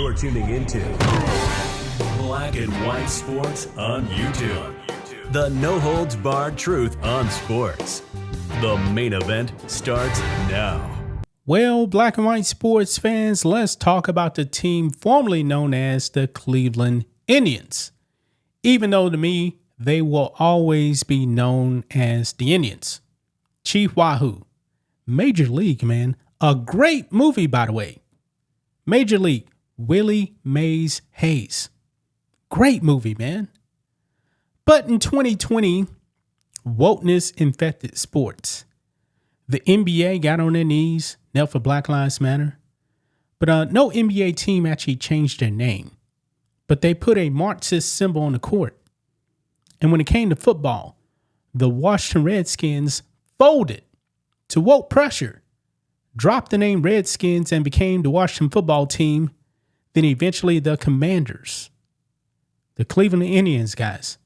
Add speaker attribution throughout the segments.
Speaker 1: You're tuning into Black and White Sports on YouTube. The no-holds-barred truth on sports. The main event starts now.
Speaker 2: Well, Black and White Sports fans, let's talk about the team formerly known as the Cleveland Indians. Even though to me, they will always be known as the Indians. Chief Wahoo. Major League, man. A great movie, by the way. Major League. Willie Mays Hayes. Great movie, man. But in 2020, wokeness infected sports. The NBA got on their knees, knelt for Black Lives Matter. But no NBA team actually changed their name. But they put a Marxist symbol on the court. And when it came to football, the Washington Redskins folded to woke pressure, dropped the name Redskins and became the Washington football team, then eventually the Commanders. The Cleveland Indians, guys,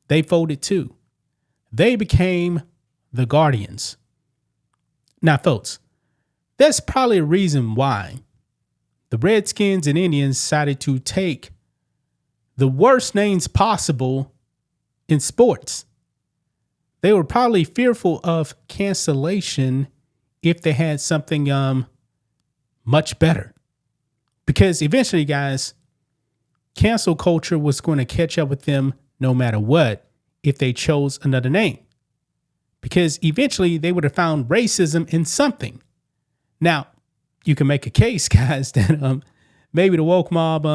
Speaker 2: they folded too. They became the Guardians. Now, folks, that's probably a reason why the Redskins and Indians decided to take the worst names possible in sports. They were probably fearful of cancellation if they had something much better. Because eventually, guys, cancel culture was going to catch up with them no matter what if they chose another name. Because eventually they would have found racism in something. Now, you can make a case, guys, that maybe the woke mob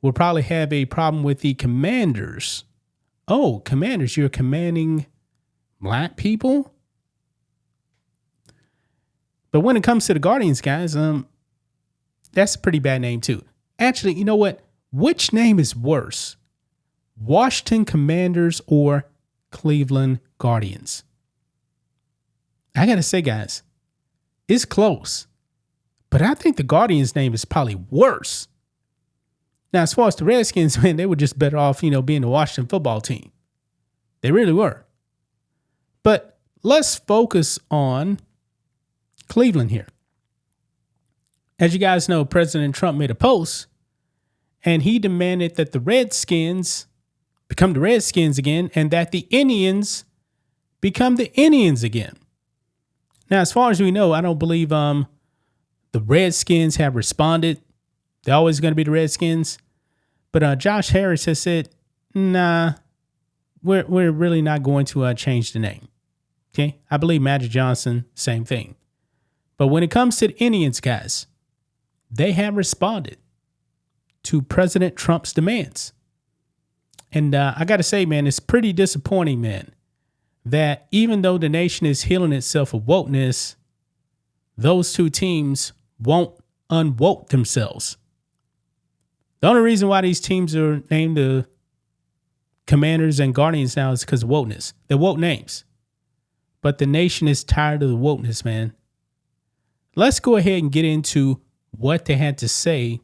Speaker 2: will probably have a problem with the Commanders. Oh, Commanders, you're commanding Black people? But when it comes to the Guardians, guys, that's a pretty bad name too. Actually, you know what? Which name is worse? Washington Commanders or Cleveland Guardians? I got to say, guys, it's close. But I think the Guardians name is probably worse. Now, as far as the Redskins, man, they were just better off, being the Washington football team. They really were. But let's focus on Cleveland here. As you guys know, President Trump made a post and he demanded that the Redskins become the Redskins again and that the Indians become the Indians again. Now, as far as we know, I don't believe the Redskins have responded. They're always going to be the Redskins. But Josh Harris has said, nah, we're really not going to change the name. Okay, I believe Magic Johnson, same thing. But when it comes to the Indians, guys, they have responded to President Trump's demands. And I got to say, man, it's pretty disappointing, man, that even though the nation is healing itself of wokeness, those two teams won't unwoke themselves. The only reason why these teams are named the Commanders and Guardians now is because of wokeness. They're woke names. But the nation is tired of the wokeness, man. Let's go ahead and get into what they had to say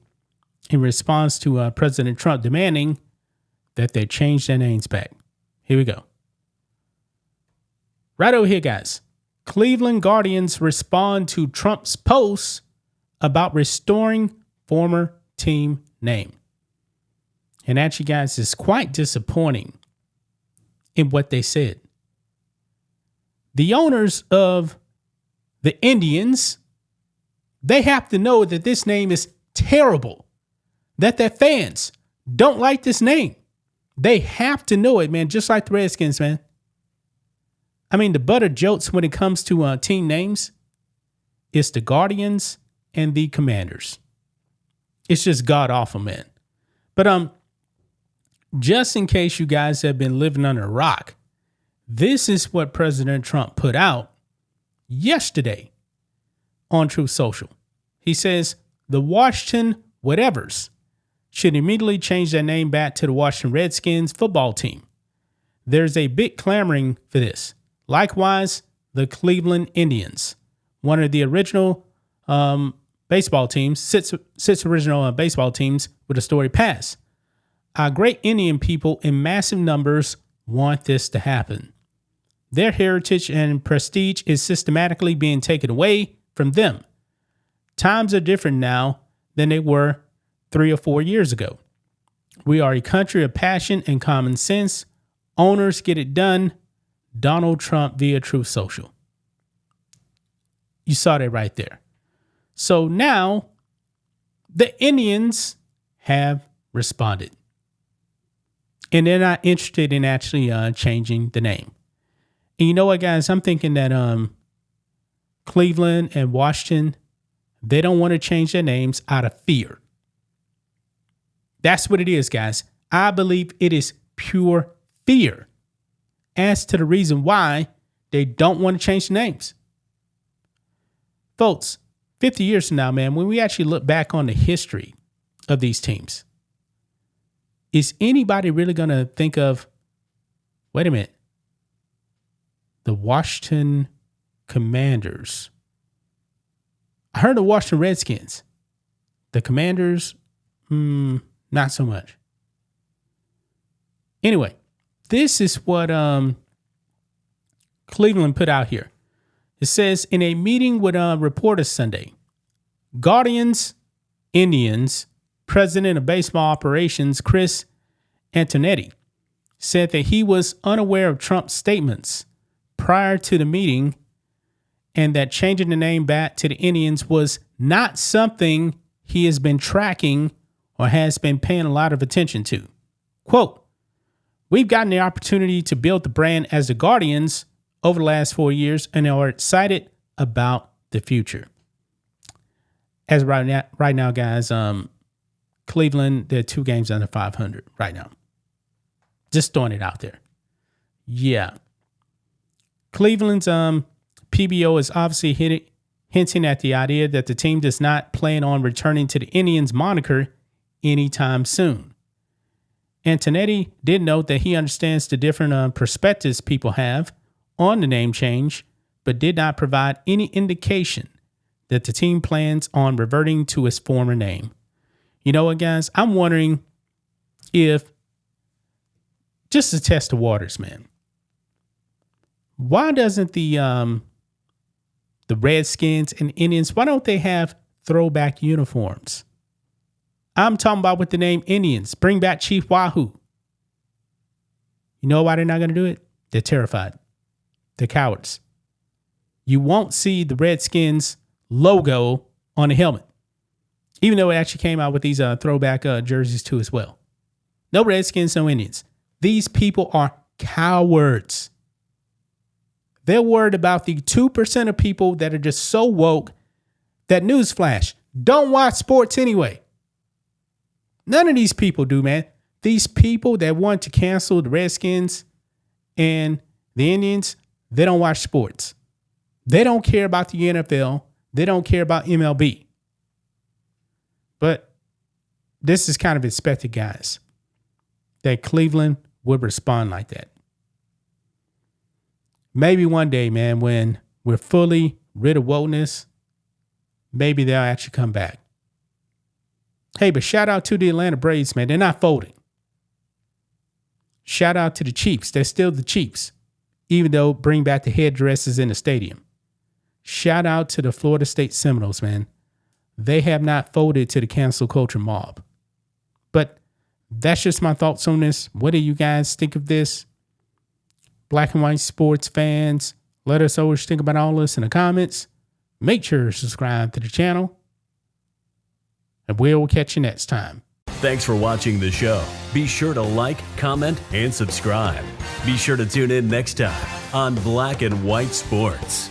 Speaker 2: in response to President Trump demanding that they change their names back. Here we go. Right over here, guys. Cleveland Guardians respond to Trump's post about restoring former team name. And actually, guys, it's quite disappointing in what they said. The owners of the Indians, they have to know that this name is terrible, that their fans don't like this name. They have to know it, man, just like the Redskins, man. I mean, the butt of jokes when it comes to team names, it's the Guardians and the Commanders. It's just god awful, man. But just in case you guys have been living under a rock, this is what President Trump put out yesterday on Truth Social. He says the Washington whatevers should immediately change their name back to the Washington Redskins football team. There's a big clamoring for this. Likewise, the Cleveland Indians, one of the original baseball teams, six original baseball teams with a storied past. Our great Indian people in massive numbers want this to happen. Their heritage and prestige is systematically being taken away from them. Times are different now than they were 3 or 4 years ago. We are a country of passion and common sense. Owners get it done. Donald Trump via Truth Social. You saw that right there. So now the Indians have responded. And they're not interested in actually changing the name. And you know what, guys? I'm thinking that Cleveland and Washington, they don't want to change their names out of fear. That's what it is, guys. I believe it is pure fear as to the reason why they don't want to change the names. Folks, 50 years from now, man, when we actually look back on the history of these teams, is anybody really going to think of, wait a minute, the Washington Commanders? I heard the Washington Redskins. The Commanders, not so much. Anyway, this is what Cleveland put out here. It says, in a meeting with reporters Sunday, Guardians Indians president of baseball operations, Chris Antonetti, said that he was unaware of Trump's statements prior to the meeting and that changing the name back to the Indians was not something he has been tracking or has been paying a lot of attention to. Quote, we've gotten the opportunity to build the brand as the Guardians over the last 4 years and are excited about the future. As right now, guys, Cleveland, they're 2 games under 500 right now. Just throwing it out there. Yeah. Cleveland's PBO is obviously hinting at the idea that the team does not plan on returning to the Indians moniker anytime soon. Antonetti did note that he understands the different perspectives people have on the name change, but did not provide any indication that the team plans on reverting to its former name. You know what, guys? I'm wondering if, just to test the waters, man, why doesn't the Redskins and Indians, why don't they have throwback uniforms? I'm talking about with the name Indians. Bring back Chief Wahoo. You know why they're not going to do it? They're terrified. They're cowards. You won't see the Redskins logo on the helmet, even though it actually came out with these throwback jerseys too as well. No Redskins, no Indians. These people are cowards. They're worried about the 2% of people that are just so woke that, newsflash, don't watch sports anyway. None of these people do, man. These people that want to cancel the Redskins and the Indians, they don't watch sports. They don't care about the NFL. They don't care about MLB. But this is kind of expected, guys, that Cleveland would respond like that. Maybe one day, man, when we're fully rid of wokeness, maybe they'll actually come back. Hey, but shout out to the Atlanta Braves, man. They're not folding. Shout out to the Chiefs. They're still the Chiefs, even though bring back the headdresses in the stadium. Shout out to the Florida State Seminoles, man. They have not folded to the cancel culture mob. But that's just my thoughts on this. What do you guys think of this? Black and white sports fans, let us know what you think about all this in the comments. Make sure to subscribe to the channel. And we'll catch you next time.
Speaker 1: Thanks for watching the show. Be sure to like, comment, and subscribe. Be sure to tune in next time on Black and White Sports.